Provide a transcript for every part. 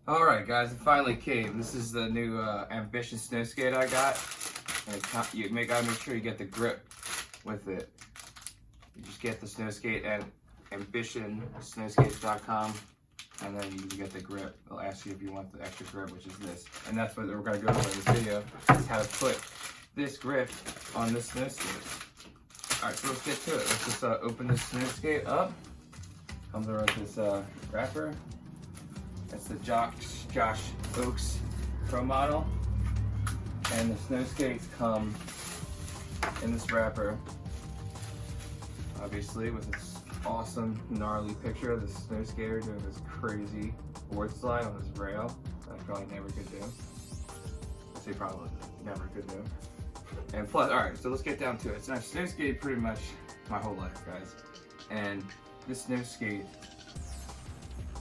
Alright guys, it finally came. This is the new AMBITION Snowskate I got. And you gotta make sure you get the grip with it. You just get the Snowskate at ambitionsnowskates.com and then you can get the grip. It'll ask you if you want the extra grip, which is this. And that's what we're gonna go over in this video, is how to put this grip on this Snowskate. Alright, so let's get to it. Let's just open this Snowskate up. Comes with this wrapper. That's the Josh Oaks Pro model. And the Snowskates come in this wrapper, obviously, with this awesome, gnarly picture of the snowskater doing this crazy board slide on this rail that I probably never could do. I say probably never could do. And plus, alright, so let's get down to it. So I've snowskated pretty much my whole life, guys. And this Snowskate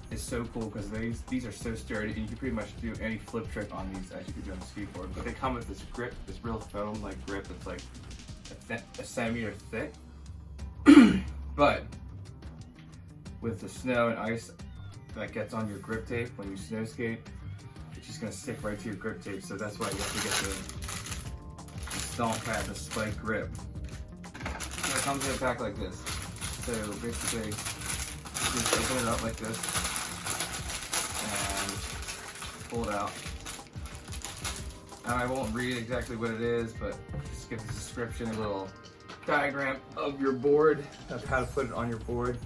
is so cool because these are so sturdy and you can pretty much do any flip trick on these as you could do on a skateboard. But they come with this grip, this real foam like grip that's like a centimeter thick. But with the snow and ice that gets on your grip tape when you snow skate, it's just gonna stick right to your grip tape. So that's why you have to get the stomp pad, the spike grip. So it comes in a pack like this. So basically, you just open it up like this and pull it out. And I won't read exactly what it is, but just give a description, a little diagram of your board, of how to put it on your board.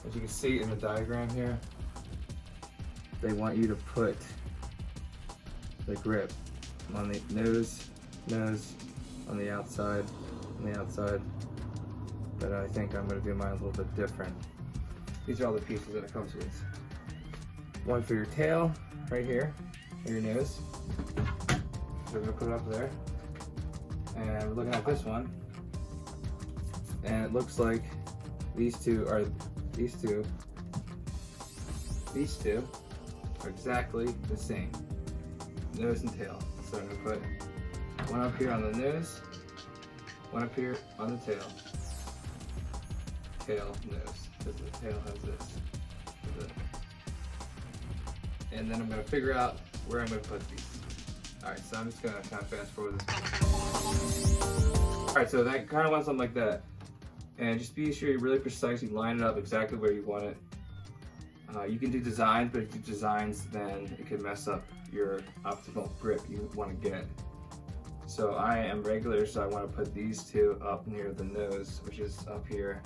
As you can see in the diagram here, they want you to put the grip on the nose, on the outside, but I think I'm going to do mine a little bit different. These are all the pieces that it comes with. One for your tail, right here, or your nose. So we're going to put it up there. And we're looking at this one. And it looks like these two are exactly the same. Nose and tail. So I'm going to put one up here on the nose, one up here on the tail. Tail, nose, because the tail has this. And then I'm going to figure out where I'm going to put these. Alright, so I'm just going to kind of fast forward this. Alright, so that kind of wants something like that. And just be sure you really precisely line it up exactly where you want it. You can do designs, but if you do designs, then it can mess up your optimal grip you want to get. So I am regular, so I want to put these two up near the nose, which is up here.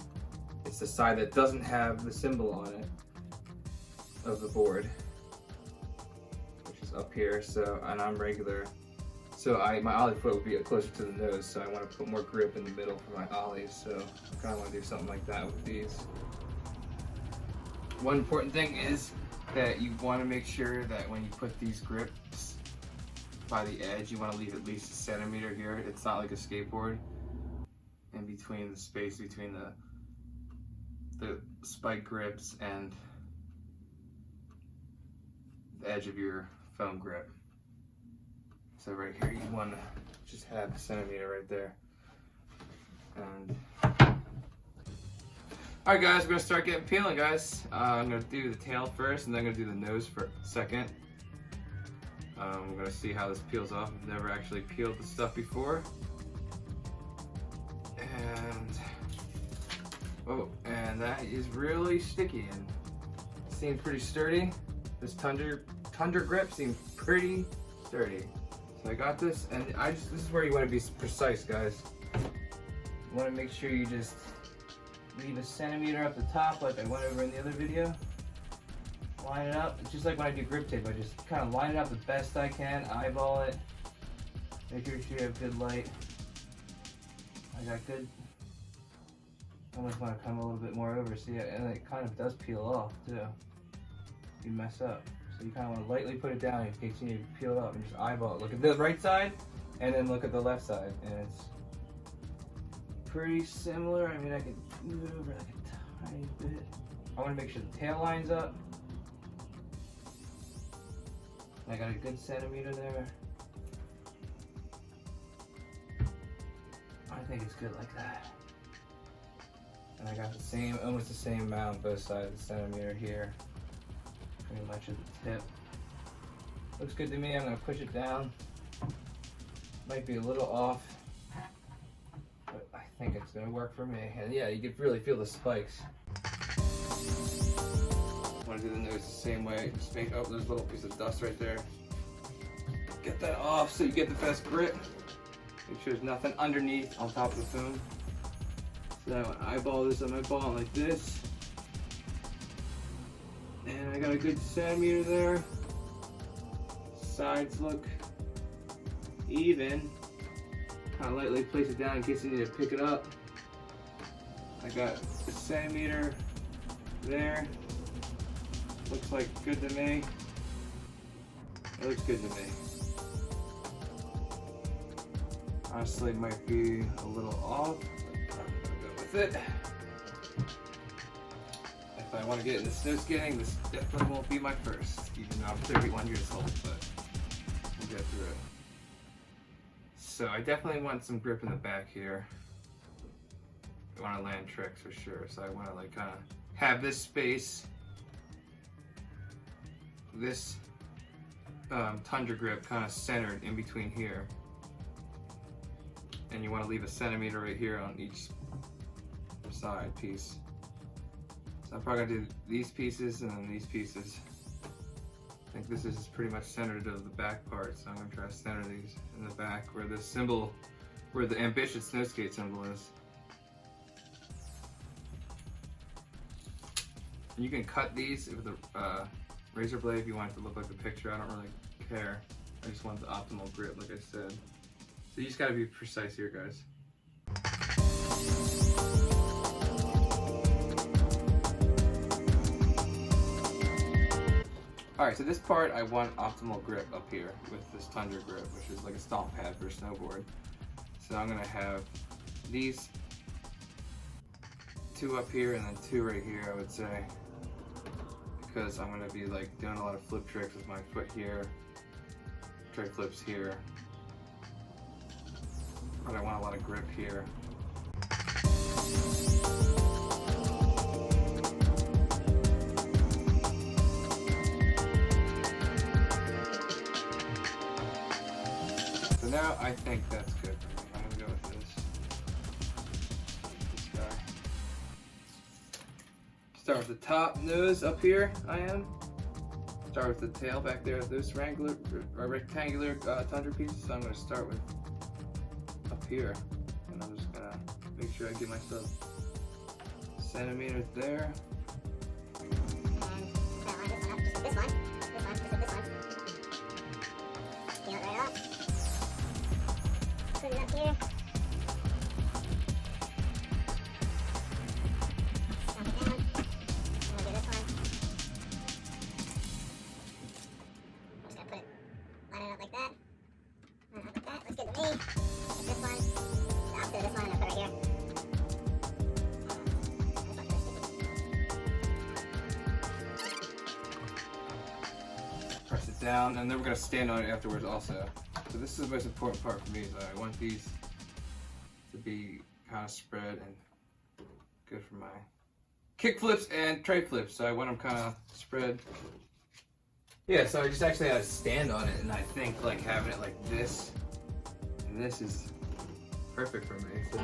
It's the side that doesn't have the symbol on it of the board, which is up here. So, and I'm regular. So my ollie foot would be closer to the nose, so I want to put more grip in the middle for my ollies. So I kind of want to do something like that with these. One important thing is that you want to make sure that when you put these grips by the edge, you want to leave at least a centimeter here. It's not like a skateboard. In between the space between the spike grips and the edge of your foam grip. So right here, you want to just have a centimeter right there. And all right, guys, we're gonna start getting peeling, guys. I'm gonna do the tail first, and then I'm gonna do the nose for second. We're gonna see how this peels off. I've never actually peeled this stuff before. And oh, and that is really sticky and seems pretty sturdy. This Tundra Grip seems pretty sturdy. So I got this, and this is where you want to be precise, guys. You want to make sure you just leave a centimeter up the top, like I went over in the other video. Line it up. It's just like when I do grip tape. I just kind of line it up the best I can, eyeball it, make sure you have good light. I got good. I almost want to come a little bit more over, see it, and it kind of does peel off too. You mess up. So you kind of want to lightly put it down in case you need to peel it up and just eyeball it. Look at the right side and then look at the left side, and it's pretty similar. I mean, I can move it over like a tiny bit. I want to make sure the tail lines up. I got a good centimeter there. I think it's good like that. And I got the same, almost the same amount on both sides, a centimeter here. Pretty much at the tip. Looks good to me. I'm gonna push it down. Might be a little off, but I think it's gonna work for me. And yeah, you can really feel the spikes. I want to do the nose the same way. Just make, oh, there's a little piece of dust right there. Get that off so you get the best grip. Make sure there's nothing underneath on top of the foam. So now I eyeball this, I'm eyeballing like this. And I got a good centimeter there. Sides look even. Kind of lightly place it down in case you need to pick it up. I got a centimeter there. Looks like good to me. It looks good to me. Honestly, it might be a little off, but I'm gonna go with it. If I want to get into snow skating, this definitely won't be my first, even though I'm 31 years old, but we'll get through it. So I definitely want some grip in the back here. I want to land tricks for sure, so I want to like kind of have this space, this Tundra Grip kind of centered in between here. And you want to leave a centimeter right here on each side piece. So I'm probably going to do these pieces and then these pieces. I think this is pretty much centered of the back part, so I'm going to try to center these in the back where the symbol, where the AMBITION SNOWSKATE symbol is. And you can cut these with a razor blade if you want it to look like the picture. I don't really care. I just want the optimal grip, like I said. So you just gotta be precise here, guys. Alright, so this part I want optimal grip up here with this Tundra Grip, which is like a stomp pad for a snowboard. So I'm gonna have these two up here and then two right here, I would say. Because I'm gonna be like doing a lot of flip tricks with my foot here, tray flips here. But I want a lot of grip here. So now I think that's good for me. I'm gonna go with this guy. Start with the top nose up here, Start with the tail back there, those rectangular Tundra pieces. So I'm gonna start with up here, and I'm just gonna make sure I give myself centimeters there. Put it up here. Stomp it down. I'm gonna do this one. I'm just gonna put it, line it up like that. Line it up like that. Looks good to me. This one, the opposite of this one, I'm gonna put right here. Press it down, and then we're gonna stand on it afterwards also. So this is the most important part for me, is that I want these to be kind of spread and good for my kick flips and tray flips. So I want them kind of spread. Yeah, so I just actually had to stand on it, and I think like having it like this, and this is perfect for me. So.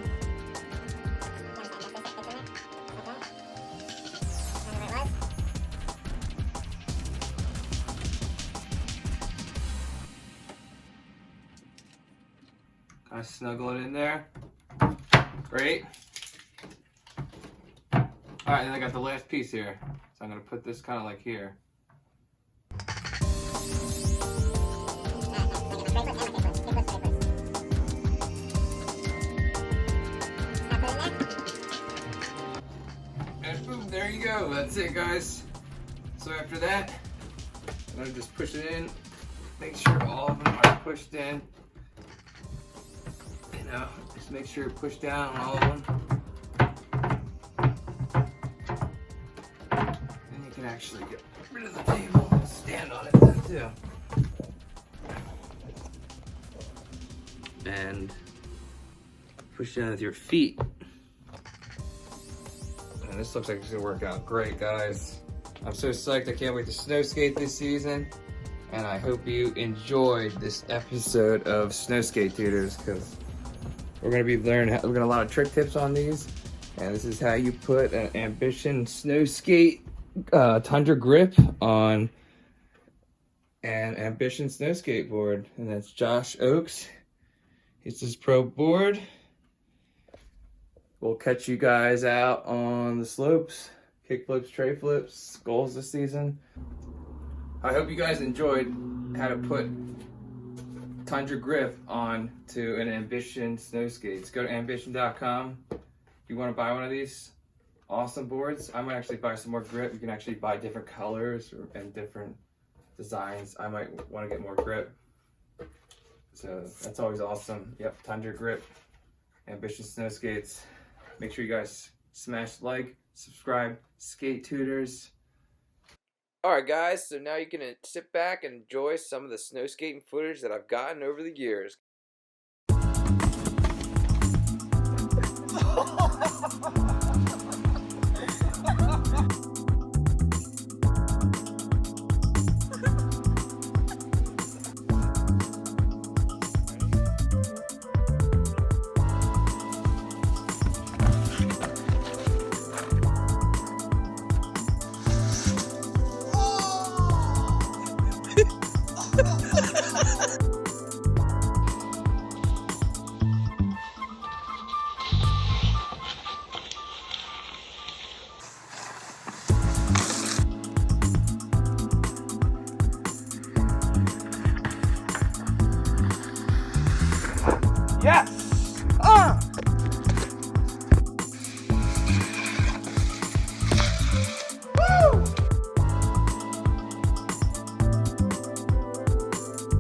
Kind of snuggle it in there. Great. All right, and I got the last piece here. So I'm gonna put this kind of like here. And boom, there you go. That's it, guys. So after that, I'm gonna just push it in. Make sure all of them are pushed in. Just make sure you push down on all of them. And you can actually get rid of the table and stand on it then too. And push down with your feet. And this looks like it's gonna work out great, guys. I'm so psyched. I can't wait to snow skate this season. And I hope you enjoyed this episode of Snowskate Tutors, because we're gonna be learning. We're gonna a lot of trick tips on these, and this is how you put an Ambition Snowskate Tundra Grip on an Ambition Snowskate board. And that's Josh Oakes. It's his pro board. We'll catch you guys out on the slopes, kick flips, tray flips, goals this season. I hope you guys enjoyed how to put Tundra Grip on to an Ambition Snowskates. Go to ambition.com if you want to buy one of these awesome boards. I might actually buy some more grip. You can actually buy different colors and different designs. I might want to get more grip. So that's always awesome. Yep, Tundra Grip, Ambition Snowskates. Make sure you guys smash like, subscribe, Skate Tutors. Alright guys, so now you can sit back and enjoy some of the snow skating footage that I've gotten over the years.